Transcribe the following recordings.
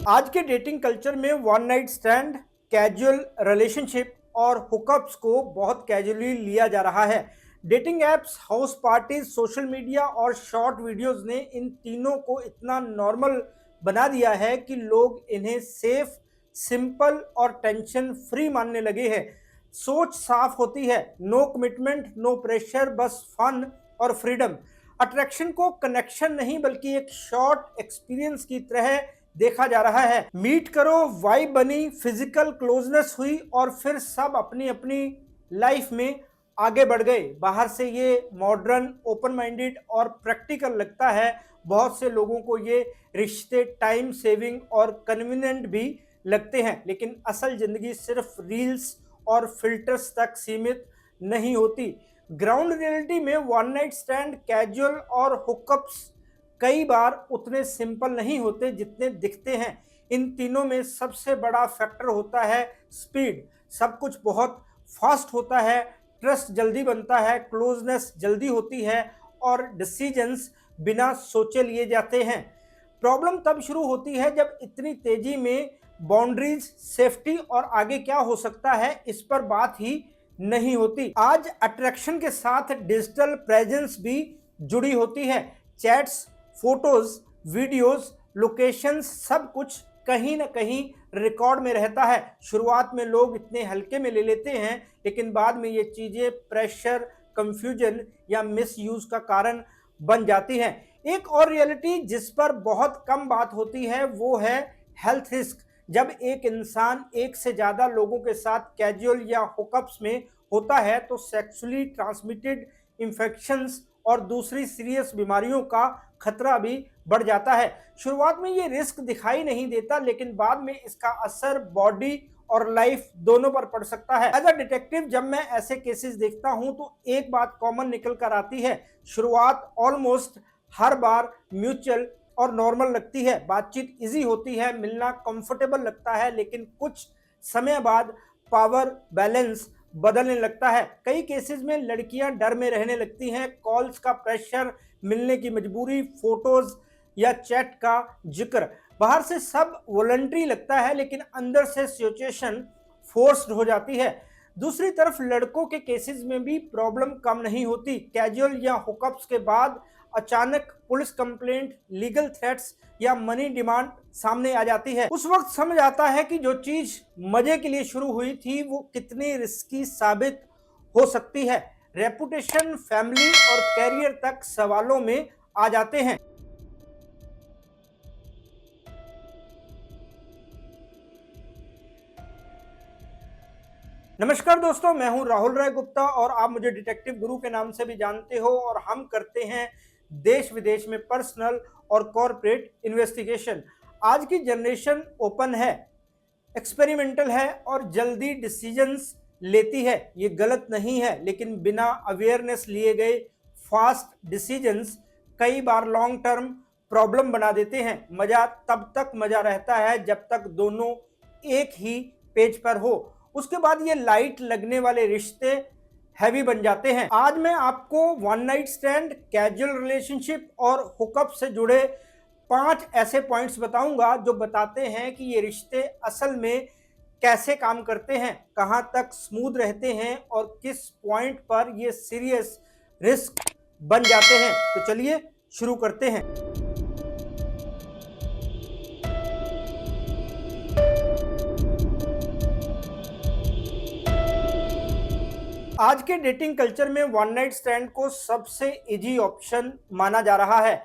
आज के dating culture में one night stand, casual relationship और हुकअप्स को बहुत कैजुअली लिया जा रहा है। Dating apps, house parties, social media और शॉर्ट वीडियोस ने इन तीनों को इतना नॉर्मल बना दिया है कि लोग इन्हें सेफ, सिंपल और टेंशन फ्री मानने लगे हैं। सोच साफ होती है, नो कमिटमेंट, नो प्रेशर, बस फन और फ्रीडम। अट्रैक्शन को कनेक्शन नहीं बल्कि एक शॉर्ट एक्सपीरियंस की तरह देखा जा रहा है। मीट करो, वाइब बनी, फिजिकल क्लोजनेस हुई और फिर सब अपनी अपनी लाइफ में आगे बढ़ गए। बाहर से ये मॉडर्न, ओपन माइंडेड और प्रैक्टिकल लगता है। बहुत से लोगों को ये रिश्ते टाइम सेविंग और कन्वीनियंट भी लगते हैं, लेकिन असल जिंदगी सिर्फ रील्स और फिल्टर्स तक सीमित नहीं होती। ग्राउंड रियलिटी में वन नाइट स्टैंड, कैजुअल और हुकअप्स कई बार उतने सिंपल नहीं होते जितने दिखते हैं। इन तीनों में सबसे बड़ा फैक्टर होता है स्पीड। सब कुछ बहुत फास्ट होता है, ट्रस्ट जल्दी बनता है, क्लोजनेस जल्दी होती है और डिसीजंस बिना सोचे लिए जाते हैं। प्रॉब्लम तब शुरू होती है जब इतनी तेजी में बाउंड्रीज, सेफ्टी और आगे क्या हो सकता है इस पर बात ही नहीं होती। आज अट्रैक्शन के साथ डिजिटल प्रेजेंस भी जुड़ी होती है। चैट्स, फोटोज, वीडियोस, लोकेशंस, सब कुछ कहीं ना कहीं रिकॉर्ड में रहता है। शुरुआत में लोग इतने हल्के में ले लेते हैं, लेकिन बाद में ये चीजें प्रेशर, कंफ्यूजन या मिस यूज का कारण बन जाती हैं। एक और रियलिटी जिस पर बहुत कम बात होती है वो है हेल्थ रिस्क। जब एक इंसान एक से ज्यादा लोगों के साथ कैजुअल या हुकअप्स में होता है तो सेक्सुअली ट्रांसमिटेड इंफेक्शंस और दूसरी सीरियस बीमारियों का खतरा भी बढ़ जाता है। शुरुआत में ये रिस्क दिखाई नहीं देता, लेकिन बाद में इसका असर बॉडी और लाइफ दोनों पर पड़ सकता है। एज अ डिटेक्टिव जब मैं ऐसे केसेस देखता हूं तो एक बात कॉमन निकल कर आती है। शुरुआत ऑलमोस्ट हर बार म्यूचुअल और नॉर्मल लगती है, बातचीत इजी होती है, मिलना कंफर्टेबल लगता है, लेकिन कुछ समय बाद पावर बैलेंस बदलने लगता है। कई केसेस में लड़कियां डर में रहने लगती हैं, कॉल्स का प्रेशर, मिलने की मजबूरी, फोटोज या चैट का जिक्र। बाहर से सब वॉलंटरी लगता है, लेकिन अंदर से सिचुएशन फोर्स्ड हो जाती है। दूसरी तरफ लड़कों के केसेस में भी प्रॉब्लम कम नहीं होती। कैजुअल या हुकअप्स के बाद अचानक पुलिस कंप्लेंट, लीगल थ्रेट्स या मनी डिमांड सामने आ जाती है। उस वक्त समझ आता है कि जो चीज मजे के लिए शुरू हुई थी वो कितनी रिस्की साबित हो सकती है। रेपुटेशन, फैमिली और कैरियर तक सवालों में आ जाते हैं। नमस्कार दोस्तों, मैं हूं राहुल राय गुप्ता और आप मुझे डिटेक्टिव गुरु के नाम से भी जानते हो। और हम करते हैं देश विदेश में पर्सनल और कॉर्पोरेट इन्वेस्टिगेशन। आज की जनरेशन ओपन है, एक्सपेरिमेंटल है और जल्दी डिसीजंस लेती है। ये गलत नहीं है, लेकिन बिना अवेयरनेस लिए गए फास्ट डिसीजंस कई बार लॉन्ग टर्म प्रॉब्लम बना देते हैं। मजा तब तक मजा रहता है जब तक दोनों एक ही पेज पर हो, उसके बाद ये लाइट लगने वाले रिश्ते हैवी बन जाते हैं। आज मैं आपको one night stand, casual relationship और हुकअप से जुड़े 5 ऐसे पॉइंट्स बताऊंगा जो बताते हैं कि ये रिश्ते असल में कैसे काम करते हैं, कहां तक स्मूथ रहते हैं और किस पॉइंट पर ये सीरियस रिस्क बन जाते हैं। तो चलिए शुरू करते हैं। आज के डेटिंग कल्चर में वन नाइट स्टैंड को सबसे इजी ऑप्शन माना जा रहा है।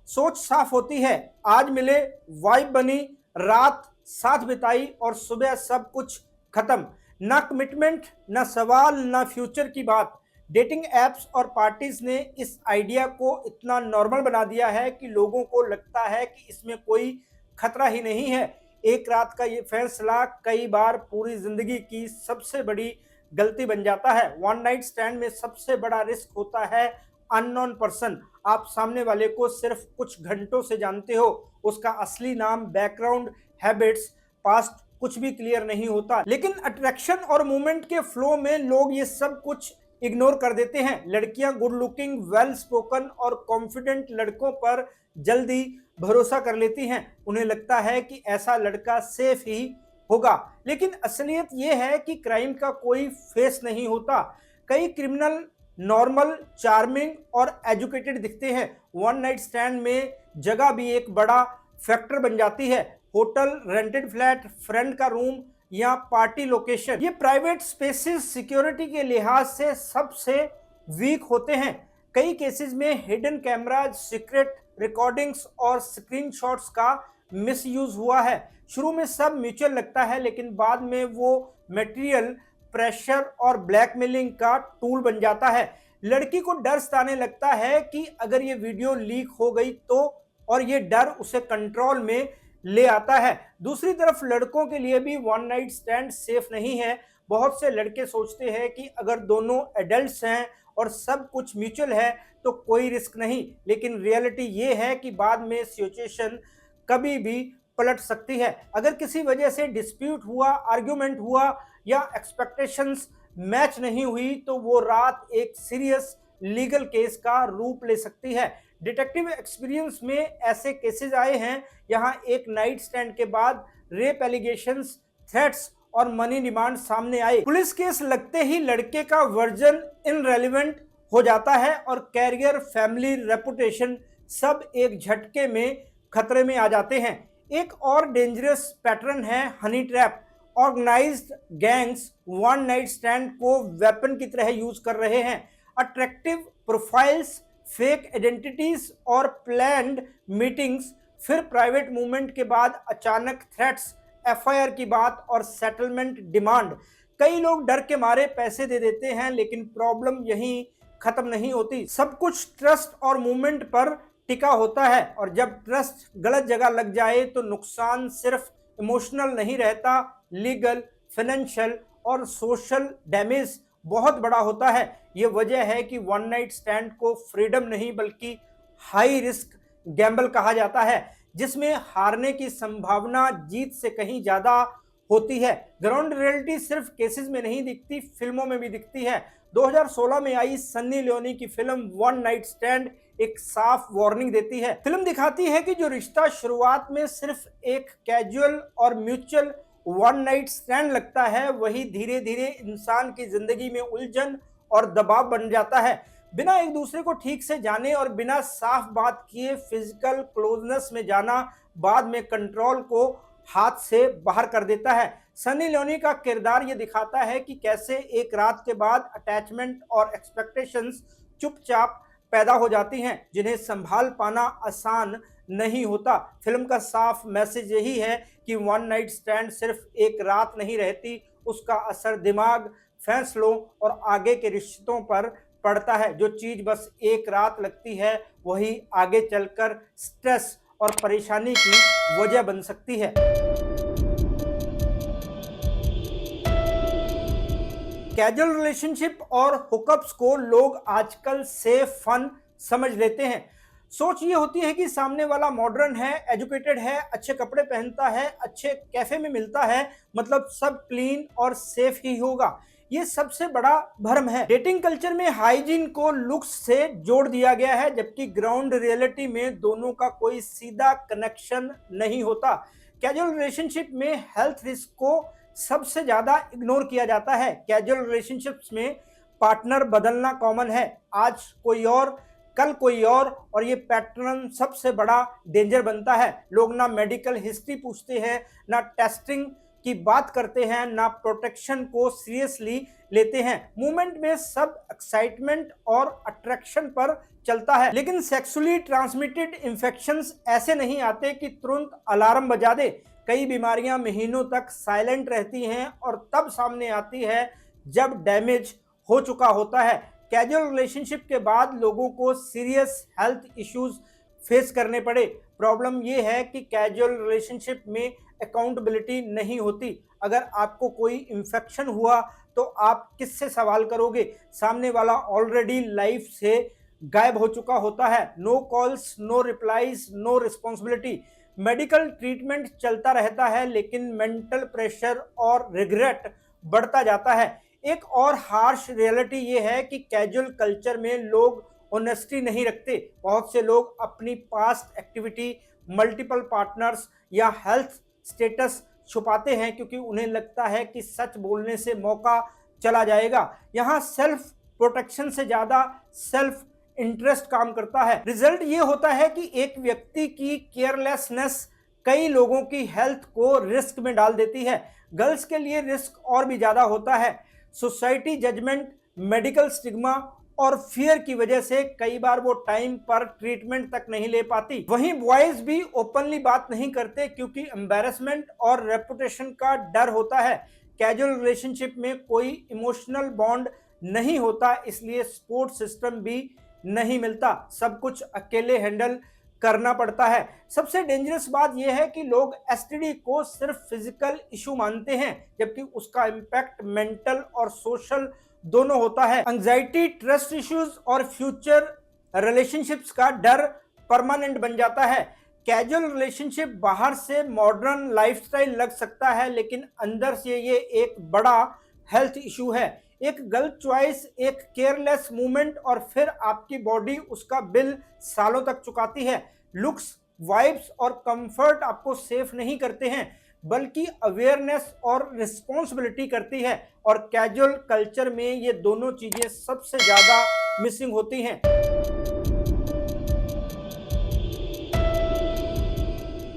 सोच साफ होती है, आज मिले, वाइब बनी, रात साथ बिताई और सुबह सब कुछ खत्म। ना कमिटमेंट, ना सवाल, ना फ्यूचर की बात। डेटिंग एप्स और पार्टीज ने इस आइडिया को इतना नॉर्मल बना दिया है कि लोगों को लगता है कि इसमें कोई खतरा ही नहीं है। एक रात का ये फैसला कई बार पूरी जिंदगी की सबसे बड़ी गलती बन जाता है। वन नाइट स्टैंड में सबसे बड़ा रिस्क होता है अननोन पर्सन। आप सामने वाले को सिर्फ कुछ घंटों से जानते हो, उसका असली नाम, बैकग्राउंड, हैबिट्स, पास्ट कुछ भी क्लियर नहीं होता। लेकिन अट्रैक्शन और मूवमेंट के फ्लो में लोग ये सब कुछ इग्नोर कर देते हैं। लड़कियां गुड लुकिंग, वेल स्पोकन और कॉन्फिडेंट लड़कों पर जल्दी भरोसा कर लेती हैं। उन्हें लगता है कि ऐसा लड़का सेफ ही होगा, लेकिन असलियत यह है कि क्राइम का कोई फेस नहीं होता। कई क्रिमिनल नॉर्मल, चार्मिंग और एजुकेटेड दिखते हैं। वन नाइट स्टैंड में जगह भी एक बड़ा फैक्टर बन जाती है। होटल, रेंटेड फ्लैट, फ्रेंड का रूम या पार्टी लोकेशन, ये प्राइवेट स्पेसेस सिक्योरिटी के लिहाज से सबसे वीक होते हैं। कई केसेस में हिडन कैमराज, सीक्रेट रिकॉर्डिंग्स और स्क्रीनशॉट्स का मिसयूज हुआ है। शुरू में सब म्यूचुअल लगता है, लेकिन बाद में वो मटेरियल, प्रेशर और ब्लैकमेलिंग का टूल बन जाता है। लड़की को डर सताने लगता है कि अगर ये वीडियो लीक हो गई तो, और ये डर उसे कंट्रोल में ले आता है। दूसरी तरफ लड़कों के लिए भी वन नाइट स्टैंड सेफ नहीं है। बहुत से लड़के सोचते हैं कि अगर दोनों एडल्ट्स हैं और सब कुछ म्यूचुअल है तो कोई रिस्क नहीं, लेकिन रियलिटी ये है कि बाद में सिचुएशन कभी भी पलट सकती है। अगर किसी वजह से डिस्प्यूट हुआ, आर्ग्यूमेंट हुआ या एक्सपेक्टेशंस मैच नहीं हुई तो वो रात एक सीरियस लीगल केस का रूप ले सकती है। डिटेक्टिव एक्सपीरियंस में ऐसे केसेस आए हैं यहाँ एक नाइट स्टैंड के बाद रेप एलिगेशंस, थ्रेट्स और मनी डिमांड सामने आए। पुलिस केस लगते ही लड़के का वर्जन इनरेलेवेंट हो जाता है और कैरियर, फैमिली, रेपुटेशन सब एक झटके में खतरे में आ जाते हैं। एक और डेंजरस पैटर्न है honey trap. Organised gangs one night stand को वेपन की तरह यूज कर रहे हैं। अट्रैक्टिव प्रोफाइल्स, फेक आइडेंटिटीज और प्लान्ड मीटिंग्स, फिर प्राइवेट मूवमेंट के बाद अचानक थ्रेट्स, एफआईआर की बात और सेटलमेंट डिमांड। कई लोग डर के मारे पैसे दे देते हैं, लेकिन प्रॉब्लम यहीं खत्म नहीं होती। सब कुछ ट्रस्ट और मूवमेंट पर टिका होता है, और जब ट्रस्ट गलत जगह लग जाए तो नुकसान सिर्फ इमोशनल नहीं रहता, लीगल, फाइनेंशियल और सोशल डैमेज बहुत बड़ा होता है। ये वजह है कि वन नाइट स्टैंड को फ्रीडम नहीं बल्कि हाई रिस्क गैम्बल कहा जाता है, जिसमें हारने की संभावना जीत से कहीं ज्यादा होती है। ग्राउंड रियलिटी सिर्फ केसेस में नहीं दिखती, फिल्मों में भी दिखती है। 2016 में आई सन्नी लियोनी की फिल्म वन नाइट स्टैंड एक साफ वार्निंग देती है। फिल्म दिखाती है कि जो रिश्ता शुरुआत में सिर्फ एक कैजुअल और म्यूचुअल वन नाइट स्टैंड लगता है, वही धीरे धीरे इंसान की जिंदगी में उलझन और दबाव बन जाता है। बिना एक दूसरे को ठीक से जाने और बिना साफ बात किए फिजिकल क्लोजनेस में जाना बाद में कंट्रोल को हाथ से बाहर कर देता है। सनी लियोनी का किरदार ये दिखाता है कि कैसे एक रात के बाद अटैचमेंट और एक्सपेक्टेशंस चुपचाप पैदा हो जाती हैं, जिन्हें संभाल पाना आसान नहीं होता। फिल्म का साफ मैसेज यही है कि वन नाइट स्टैंड सिर्फ एक रात नहीं रहती, उसका असर दिमाग, फैसलों और आगे के रिश्तों पर पड़ता है। जो चीज बस एक रात लगती है वही आगे चलकर स्ट्रेस और परेशानी की वजह बन सकती है। कैजुअल रिलेशनशिप और हुकअप्स को लोग आजकल सेफ फन समझ लेते हैं। सोच ये होती है कि सामने वाला मॉडर्न है, एजुकेटेड है, अच्छे कपड़े पहनता है, अच्छे कैफे में मिलता है, मतलब सब क्लीन और सेफ ही होगा। ये सबसे बड़ा भ्रम है। डेटिंग कल्चर में हाइजीन को लुक्स से जोड़ दिया गया है, जबकि ग्राउंड रियलिटी में दोनों का कोई सीधा कनेक्शन नहीं होता। कैजुअल रिलेशनशिप में हेल्थ रिस्क को सबसे ज्यादा इग्नोर किया जाता है। कैजुअल रिलेशनशिप्स में पार्टनर बदलना कॉमन है, आज कोई और कल कोई और ये पैटर्न सबसे बड़ा डेंजर बनता है। लोग ना मेडिकल हिस्ट्री पूछते हैं, ना टेस्टिंग की बात करते हैं, ना प्रोटेक्शन को सीरियसली लेते हैं। मूवमेंट में सब एक्साइटमेंट और अट्रैक्शन पर चलता है, लेकिन सेक्सुअली ट्रांसमिटेड इंफेक्शंस ऐसे नहीं आते कि तुरंत अलार्म बजा दे। कई बीमारियां महीनों तक साइलेंट रहती हैं और तब सामने आती है जब डैमेज हो चुका होता है। कैजुअल रिलेशनशिप के बाद लोगों को सीरियस हेल्थ इश्यूज फेस करने पड़े। प्रॉब्लम यह है कि कैजुअल रिलेशनशिप में अकाउंटेबिलिटी नहीं होती। अगर आपको कोई इन्फेक्शन हुआ तो आप किससे सवाल करोगे? सामने वाला ऑलरेडी लाइफ से गायब हो चुका होता है। No calls, no replies, no responsibility. Medical treatment चलता रहता है, लेकिन मेंटल प्रेशर और रिग्रेट बढ़ता जाता है। एक और हार्श रियलिटी ये है कि कैजुअल कल्चर में लोग ऑनेस्टी नहीं रखते। बहुत से लोग अपनी पास्ट एक्टिविटी, मल्टीपल पार्टनर्स या हेल्थ स्टेटस छुपाते हैं क्योंकि उन्हें लगता है कि सच बोलने से मौका चला जाएगा। यहाँ सेल्फ प्रोटेक्शन से ज्यादा सेल्फ इंटरेस्ट काम करता है। रिजल्ट ये होता है कि एक व्यक्ति की केयरलेसनेस कई लोगों की हेल्थ को रिस्क में डाल देती है। गर्ल्स के लिए रिस्क और भी ज्यादा होता है। सोसाइटी जजमेंट, मेडिकल स्टिग्मा और फियर की वजह से कई बार वो टाइम पर ट्रीटमेंट तक नहीं ले पाती। वहीं बॉयज भी ओपनली बात नहीं करते क्योंकि एम्बैरेसमेंट और रेपुटेशन का डर होता है। कैजुअल रिलेशनशिप में कोई इमोशनल बॉन्ड नहीं होता, इसलिए सपोर्ट सिस्टम भी नहीं मिलता। सब कुछ अकेले हैंडल करना पड़ता है। सबसे डेंजरस बात यह है कि लोग एसटीडी को सिर्फ फिजिकल इशू मानते हैं, जबकि उसका इंपैक्ट मेंटल और सोशल दोनों होता है। एंजाइटी, ट्रस्ट इश्यूज और फ्यूचर रिलेशनशिप्स का डर परमानेंट बन जाता है। कैजुअल रिलेशनशिप बाहर से मॉडर्न लाइफस्टाइल लग सकता है, लेकिन अंदर से ये एक बड़ा हेल्थ इशू है। एक गलत चॉइस, एक केयरलेस मूवमेंट और फिर आपकी बॉडी उसका बिल सालों तक चुकाती है। लुक्स, वाइब्स और कंफर्ट आपको सेफ नहीं करते हैं, बल्कि अवेयरनेस और रिस्पॉन्सिबिलिटी करती है। और कैजुअल कल्चर में ये दोनों चीजें सबसे ज्यादा मिसिंग होती हैं।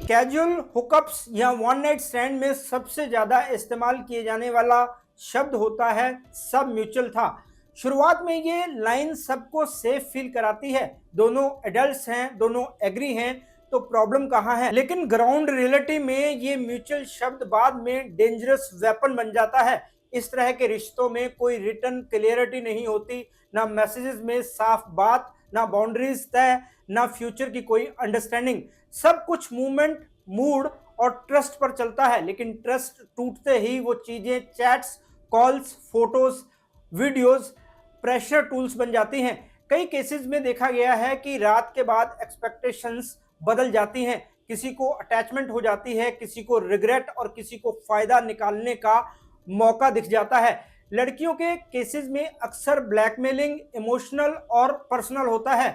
कैजुअल हुकअप्स या वन नाइट स्टैंड में सबसे ज्यादा इस्तेमाल किए जाने वाला शब्द होता है सब म्यूचुअल था। शुरुआत में ये लाइन सबको सेफ फील कराती है, दोनों एडल्ट्स हैं, दोनों एग्री हैं, तो प्रॉब्लम कहाँ है। लेकिन ग्राउंड रियलिटी में ये म्यूचुअल शब्द बाद में डेंजरस वेपन बन जाता है। इस तरह के रिश्तों में कोई रिटर्न क्लियरिटी नहीं होती, ना मैसेजेस में साफ बात, ना बाउंड्रीज तय, ना फ्यूचर की कोई अंडरस्टैंडिंग। सब कुछ मूवमेंट, मूड और ट्रस्ट पर चलता है, लेकिन ट्रस्ट टूटते ही वो चीजें chats, calls, photos, videos pressure tools बन जाती हैं। कई केसेस में देखा गया है कि रात के बाद एक्सपेक्टेशंस बदल जाती हैं, किसी को अटैचमेंट हो जाती है, किसी को रिग्रेट और किसी को फायदा निकालने का मौका दिख जाता है। लड़कियों के केसेस में अक्सर ब्लैकमेलिंग इमोशनल और पर्सनल होता है।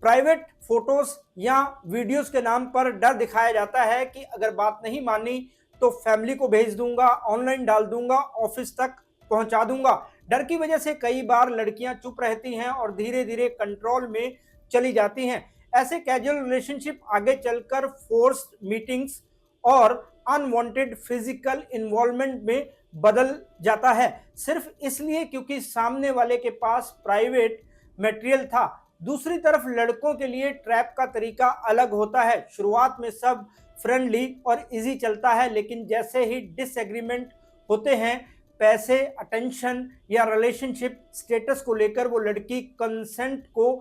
प्राइवेट फोटोज या वीडियोस के नाम पर डर दिखाया जाता है कि अगर बात नहीं मानी तो फैमिली को भेज दूंगा, ऑनलाइन डाल दूंगा, ऑफिस तक पहुंचा दूंगा। डर की वजह से कई बार लड़कियां चुप रहती हैं और धीरे धीरे कंट्रोल में चली जाती हैं। ऐसे कैजुअल रिलेशनशिप आगे चलकर फोर्स्ड मीटिंग्स और अनवांटेड फिजिकल इन्वॉल्वमेंट में बदल जाता है, सिर्फ इसलिए क्योंकि सामने वाले के पास प्राइवेट मटेरियल था। दूसरी तरफ लड़कों के लिए ट्रैप का तरीका अलग होता है। शुरुआत में सब फ्रेंडली और इजी चलता है, लेकिन जैसे ही डिसएग्रीमेंट होते हैं, पैसे, अटेंशन या रिलेशनशिप स्टेटस को लेकर, वो लड़की कंसेंट को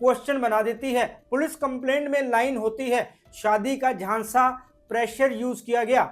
क्वेश्चन बना देती है। पुलिस कंप्लेंट में लाइन होती है, शादी का झांसा, प्रेशर यूज किया गया।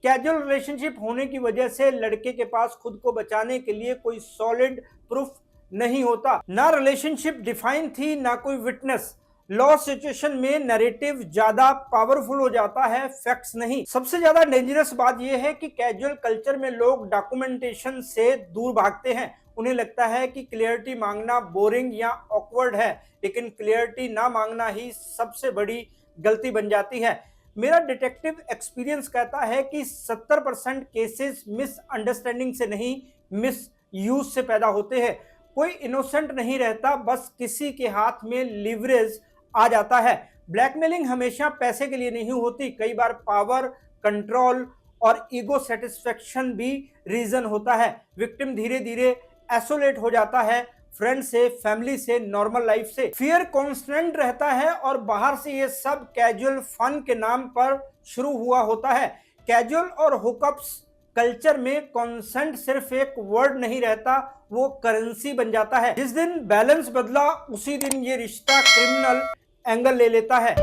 कैजुअल रिलेशनशिप होने की वजह से लड़के के पास खुद को बचाने के लिए कोई सॉलिड प्रूफ नहीं होता। ना रिलेशनशिप डिफाइन थी, ना कोई विटनेस। लॉ सिचुएशन में नैरेटिव ज्यादा पावरफुल हो जाता है, फैक्ट्स नहीं। सबसे ज्यादा डेंजरस बात यह है कि कैजुअल कल्चर में लोग डॉक्यूमेंटेशन से दूर भागते हैं। उन्हें लगता है कि क्लियरिटी मांगना बोरिंग या ऑकवर्ड है, लेकिन क्लियरिटी ना मांगना ही सबसे बड़ी गलती बन जाती है। मेरा डिटेक्टिव एक्सपीरियंस कहता है कि 70% केसेस मिसअंडरस्टैंडिंग से नहीं, मिस यूज से पैदा होते हैं। कोई इनोसेंट नहीं रहता, बस किसी के हाथ में लिवरेज आ जाता है। ब्लैकमेलिंग हमेशा पैसे के लिए नहीं होती, कई बार पावर, कंट्रोल और ईगो सेटिस्फेक्शन भी रीजन होता है। विक्टिम धीरे धीरे आइसोलेट हो जाता है, फ्रेंड से, फैमिली से, नॉर्मल लाइफ से। फियर कांस्टेंट रहता है और बाहर से ये सब कैजुअल फन के नाम पर शुरू हुआ होता है। कैजुअल और हुकअप्स कल्चर में कंसेंट सिर्फ एक वर्ड नहीं रहता, वो करेंसी बन जाता है। जिस दिन बैलेंस बदला, उसी दिन ये रिश्ता क्रिमिनल एंगल ले लेता है।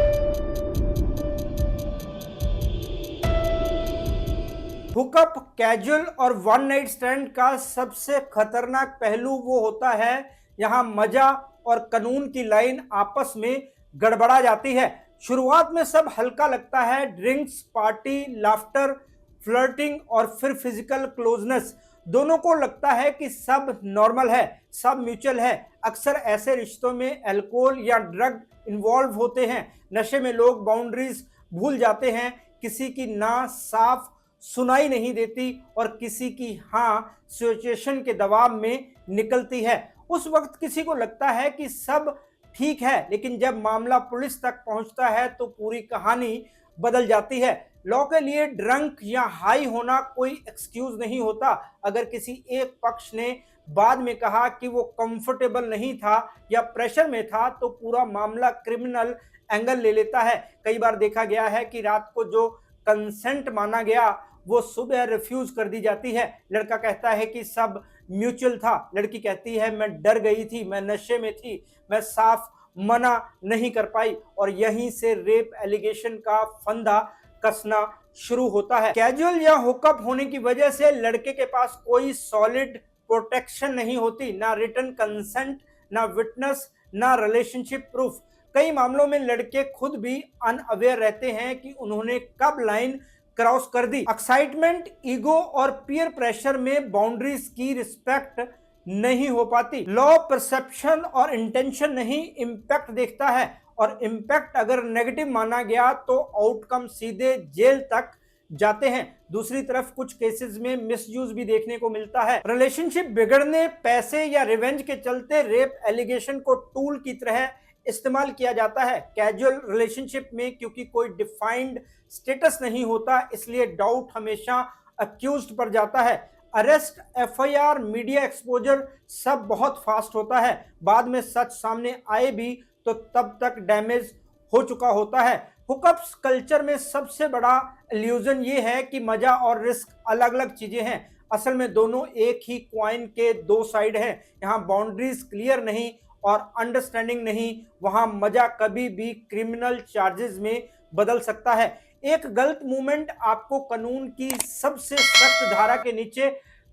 हुकअप, कैजुअल और वन नाइट स्टैंड का सबसे खतरनाक पहलू वो होता है यहां मजा और कानून की लाइन आपस में गड़बड़ा जाती है। शुरुआत में सब हल्का लगता है, ड्रिंक्स, पार्टी, लाफ्टर, फ्लर्टिंग और फिर फिजिकल क्लोजनेस। दोनों को लगता है कि सब नॉर्मल है, सब म्यूचुअल है। अक्सर ऐसे रिश्तों में अल्कोहल या ड्रग इन्वॉल्व होते हैं। नशे में लोग बाउंड्रीज भूल जाते हैं, किसी की ना साफ सुनाई नहीं देती और किसी की हाँ सिचुएशन के दबाव में निकलती है। उस वक्त किसी को लगता है कि सब ठीक है, लेकिन जब मामला पुलिस तक पहुंचता है तो पूरी कहानी बदल जाती है। लॉ के लिए ड्रंक या हाई होना कोई एक्सक्यूज नहीं होता। अगर किसी एक पक्ष ने बाद में कहा कि वो कंफर्टेबल नहीं था या प्रेशर में था, तो पूरा मामला क्रिमिनल एंगल ले लेता है। कई बार देखा गया है कि रात को जो कंसेंट माना गया वो सुबह रिफ्यूज कर दी जाती है। लड़का कहता है कि सब म्यूचुअल था, लड़की कहती है मैं डर गई थी, मैं नशे में थी, मैं साफ मना नहीं कर पाई। और यहीं से रेप एलिगेशन का फंदा कसना शुरू होता है। कैजुअल या हुकअप होने की वजह से लड़के के पास कोई सॉलिड प्रोटेक्शन नहीं होती, ना रिटन कंसेंट, ना विटनेस, ना रिलेशनशिप प्रूफ। कई मामलों में लड़के खुद भी अनअवेयर रहते हैं कि उन्होंने कब लाइन क्रॉस कर दी। एक्साइटमेंट, ईगो और पीयर प्रेशर में बाउंड्रीज की रिस्पेक्ट नहीं हो पाती। लॉ परसेप्शन और इंटेंशन नहीं, इंपैक्ट देखता है, और इंपैक्ट अगर नेगेटिव माना गया तो आउटकम सीधे जेल तक जाते हैं। दूसरी तरफ कुछ केसेस में मिसयूज भी देखने को मिलता है। रिलेशनशिप बिगड़ने, पैसे या रिवेंज के चलते रेप एलिगेशन को टूल की तरह इस्तेमाल किया जाता है। कैजुअल रिलेशनशिप में क्योंकि कोई डिफाइंड स्टेटस नहीं होता, इसलिए डाउट हमेशा अक्यूज्ड पर जाता है। अरेस्ट, एफआईआर, मीडिया एक्सपोजर सब बहुत फास्ट होता है। बाद में सच सामने आए भी तो तब तक डैमेज हो चुका होता है। हुकअप्स कल्चर में सबसे बड़ा इल्यूजन ये है कि मजा और रिस्क अलग अलग चीजें हैं। असल में दोनों एक ही क्वाइन के दो साइड हैं। यहाँ बाउंड्रीज क्लियर नहीं और अंडरस्टैंडिंग नहीं, वहां मजा कभी भी क्रिमिनल चार्जेस में बदल सकता है। एक गलत मूवमेंट आपको कानून की सबसे सख्त धारा के नीचे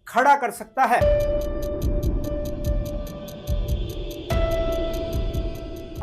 खड़ा कर सकता है।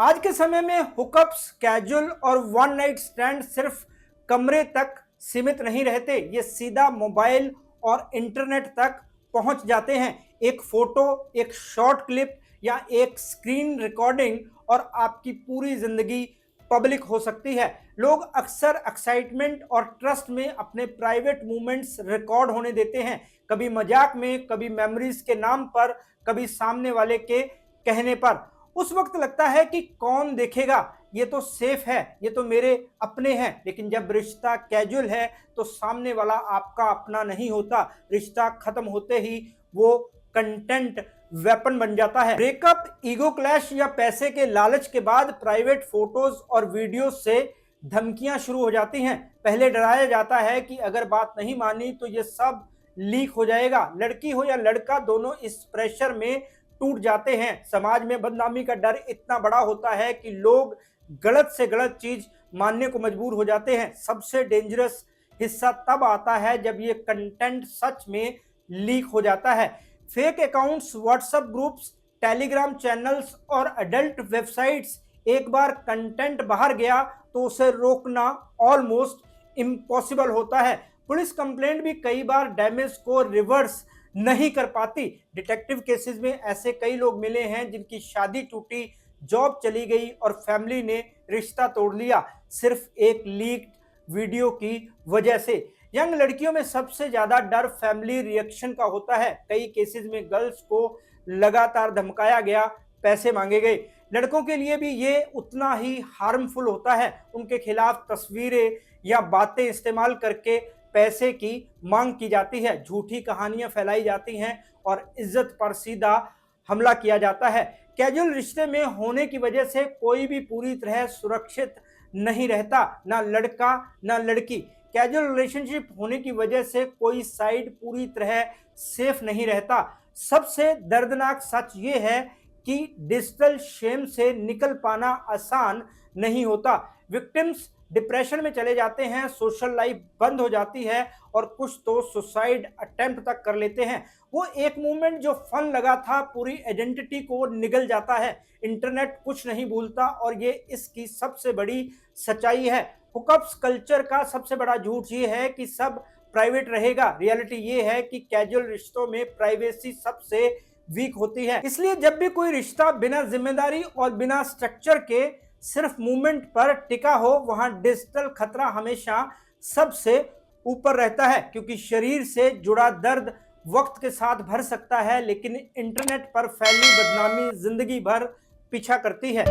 आज के समय में हुकअप्स, कैजुअल और वन नाइट स्टैंड सिर्फ कमरे तक सीमित नहीं रहते, ये सीधा मोबाइल और इंटरनेट तक पहुंच जाते हैं। एक फोटो, एक शॉर्ट क्लिप या एक स्क्रीन रिकॉर्डिंग और आपकी पूरी जिंदगी पब्लिक हो सकती है। लोग अक्सर एक्साइटमेंट और ट्रस्ट में अपने प्राइवेट मूवमेंट्स रिकॉर्ड होने देते हैं, कभी मजाक में, कभी मेमोरीज के नाम पर, कभी सामने वाले के कहने पर। उस वक्त लगता है कि कौन देखेगा, ये तो सेफ है, ये तो मेरे अपने हैं। लेकिन जब रिश्ता कैजुअल है तो सामने वाला आपका अपना नहीं होता। रिश्ता खत्म होते ही वो कंटेंट वेपन बन जाता है। ब्रेकअप, ईगो क्लैश या पैसे के लालच के बाद प्राइवेट फोटोज और वीडियोज से धमकियां शुरू हो जाती हैं। पहले डराया जाता है कि अगर बात नहीं मानी तो ये सब लीक हो जाएगा। लड़की हो या लड़का, दोनों इस प्रेशर में टूट जाते हैं। समाज में बदनामी का डर इतना बड़ा होता है कि लोग गलत से गलत चीज मानने को मजबूर हो जाते हैं। सबसे डेंजरस हिस्सा तब आता है जब ये कंटेंट सच में लीक हो जाता है। Fake accounts, WhatsApp groups, Telegram channels और अडल्ट वेबसाइट्स, एक बार कंटेंट बाहर गया तो उसे रोकना ऑलमोस्ट इम्पॉसिबल होता है। पुलिस कंप्लेंट भी कई बार डैमेज को रिवर्स नहीं कर पाती। डिटेक्टिव केसेस में ऐसे कई लोग मिले हैं जिनकी शादी टूटी, जॉब चली गई और फैमिली ने रिश्ता तोड़ लिया, सिर्फ एक लीक्ड वीडियो की वजह से। यंग लड़कियों में सबसे ज्यादा डर फैमिली रिएक्शन का होता है। कई केसेस में गर्ल्स को लगातार धमकाया गया, पैसे मांगे गए। लड़कों के लिए भी ये उतना ही हार्मफुल होता है। उनके खिलाफ तस्वीरें या बातें इस्तेमाल करके पैसे की मांग की जाती है, झूठी कहानियां फैलाई जाती हैं और इज्जत पर सीधा हमला किया जाता है। कैजुअल रिश्ते में होने की वजह से कोई भी पूरी तरह सुरक्षित नहीं रहता, ना लड़का ना लड़की। कैजुअल रिलेशनशिप होने की वजह से कोई साइड पूरी तरह सेफ नहीं रहता। सबसे दर्दनाक सच ये है कि डिजिटल शेम से निकल पाना आसान नहीं होता। विक्टिम्स डिप्रेशन में चले जाते हैं, सोशल लाइफ बंद हो जाती है और कुछ तो सुसाइड अटेम्प्ट तक कर लेते हैं। वो एक मूवमेंट जो फन लगा था, पूरी आइडेंटिटी को निगल जाता है। इंटरनेट कुछ नहीं भूलता और ये इसकी सबसे बड़ी सच्चाई है। हुकअप्स कल्चर का सबसे बड़ा झूठ ये है कि सब प्राइवेट रहेगा। रियलिटी ये है कि कैजुअल रिश्तों में प्राइवेसी सबसे वीक होती है। इसलिए जब भी कोई रिश्ता बिना जिम्मेदारी और बिना स्ट्रक्चर के सिर्फ मूवमेंट पर टिका हो, वहां डिजिटल खतरा हमेशा सबसे ऊपर रहता है, क्योंकि शरीर से जुड़ा दर्द वक्त के साथ भर सकता है, लेकिन इंटरनेट पर फैली बदनामी जिंदगी भर पीछा करती है।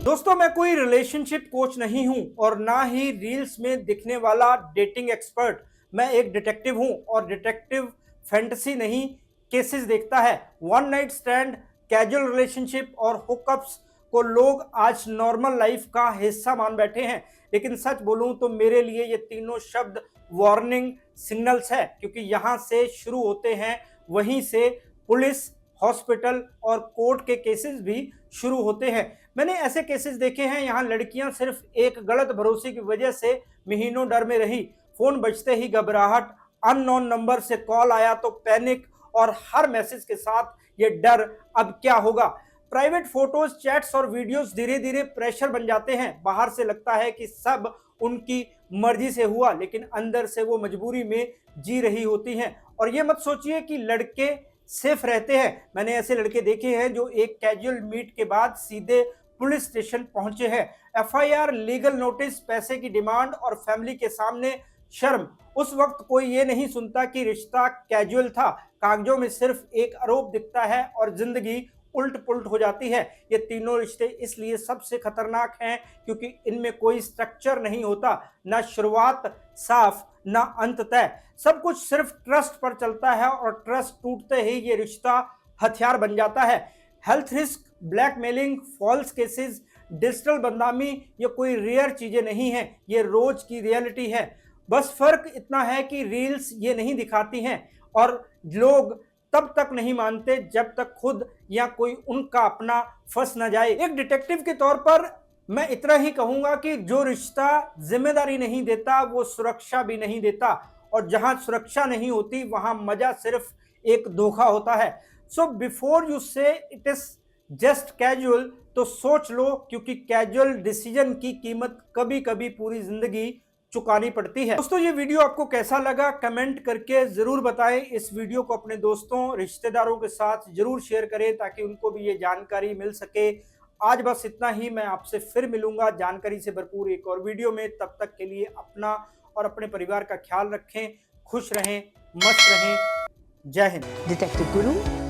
दोस्तों, मैं कोई रिलेशनशिप कोच नहीं हूं और ना ही रील्स में दिखने वाला डेटिंग एक्सपर्ट। मैं एक डिटेक्टिव हूं और डिटेक्टिव फैंटेसी नहीं, केसेस देखता है। One night stand, casual relationship और हुकअप्स को लोग आज नॉर्मल लाइफ का हिस्सा मान बैठे हैं, लेकिन सच बोलूं तो मेरे लिए ये तीनों शब्द वार्निंग सिग्नल्स है, क्योंकि यहां से शुरू होते हैं, वहीं से पुलिस, हॉस्पिटल और कोर्ट के केसेस भी शुरू होते हैं। मैंने ऐसे केसेस देखे हैं, यहाँ लड़कियां सिर्फ एक गलत भरोसे की वजह से महीनों डर में रही। फोन बजते ही घबराहट, अननोन नंबर से कॉल आया तो पैनिक, और हर मैसेज के साथ ये डर अब क्या होगा। प्राइवेट फोटोज, चैट्स और वीडियोस धीरे धीरे प्रेशर बन जाते हैं। बाहर से लगता है कि सब उनकी मर्जी से हुआ, लेकिन अंदर से वो मजबूरी में जी रही होती हैं। और ये मत सोचिए कि लड़के सेफ रहते हैं। मैंने ऐसे लड़के देखे हैं जो एक कैजुअल मीट के बाद सीधे पुलिस स्टेशन पहुंचे हैं। एफआईआर, लीगल नोटिस, पैसे की डिमांड और फैमिली के सामने शर्म। उस वक्त कोई ये नहीं सुनता कि रिश्ता कैजुअल था। कागजों में सिर्फ एक आरोप दिखता है और जिंदगी उल्ट पुल्ट हो जाती है। ये तीनों रिश्ते इसलिए सबसे खतरनाक हैं क्योंकि इनमें कोई स्ट्रक्चर नहीं होता, ना शुरुआत साफ ना अंत तय। सब कुछ सिर्फ ट्रस्ट पर चलता है और ट्रस्ट टूटते ही ये रिश्ता हथियार बन जाता है। Health risk, blackmailing, false cases, digital बदनामी, ये कोई रेयर चीजें नहीं है, ये रोज की रियलिटी है। बस फर्क इतना है कि रील्स ये नहीं दिखाती हैं और लोग तब तक नहीं मानते जब तक खुद या कोई उनका अपना फंस न जाए। एक डिटेक्टिव के तौर पर मैं इतना ही कहूंगा कि जो रिश्ता जिम्मेदारी नहीं देता वो सुरक्षा भी नहीं देता, और जहां सुरक्षा नहीं होती वहां मजा सिर्फ एक धोखा होता है। सो बिफोर यू से इट इज जस्ट कैजुअल, तो सोच लो, क्योंकि कैजुअल डिसीजन की कीमत कभी कभी पूरी जिंदगी चुकानी पड़ती है। दोस्तों, ये वीडियो आपको कैसा लगा कमेंट करके जरूर बताएं। इस वीडियो को अपने दोस्तों, रिश्तेदारों के साथ जरूर शेयर करें ताकि उनको भी ये जानकारी मिल सके। आज बस इतना ही। मैं आपसे फिर मिलूंगा जानकारी से भरपूर एक और वीडियो में। तब तक के लिए अपना और अपने परिवार का ख्याल रखें, खुश रहें, मस्त रहें। जय हिंद। डिटेक्टिव गुरु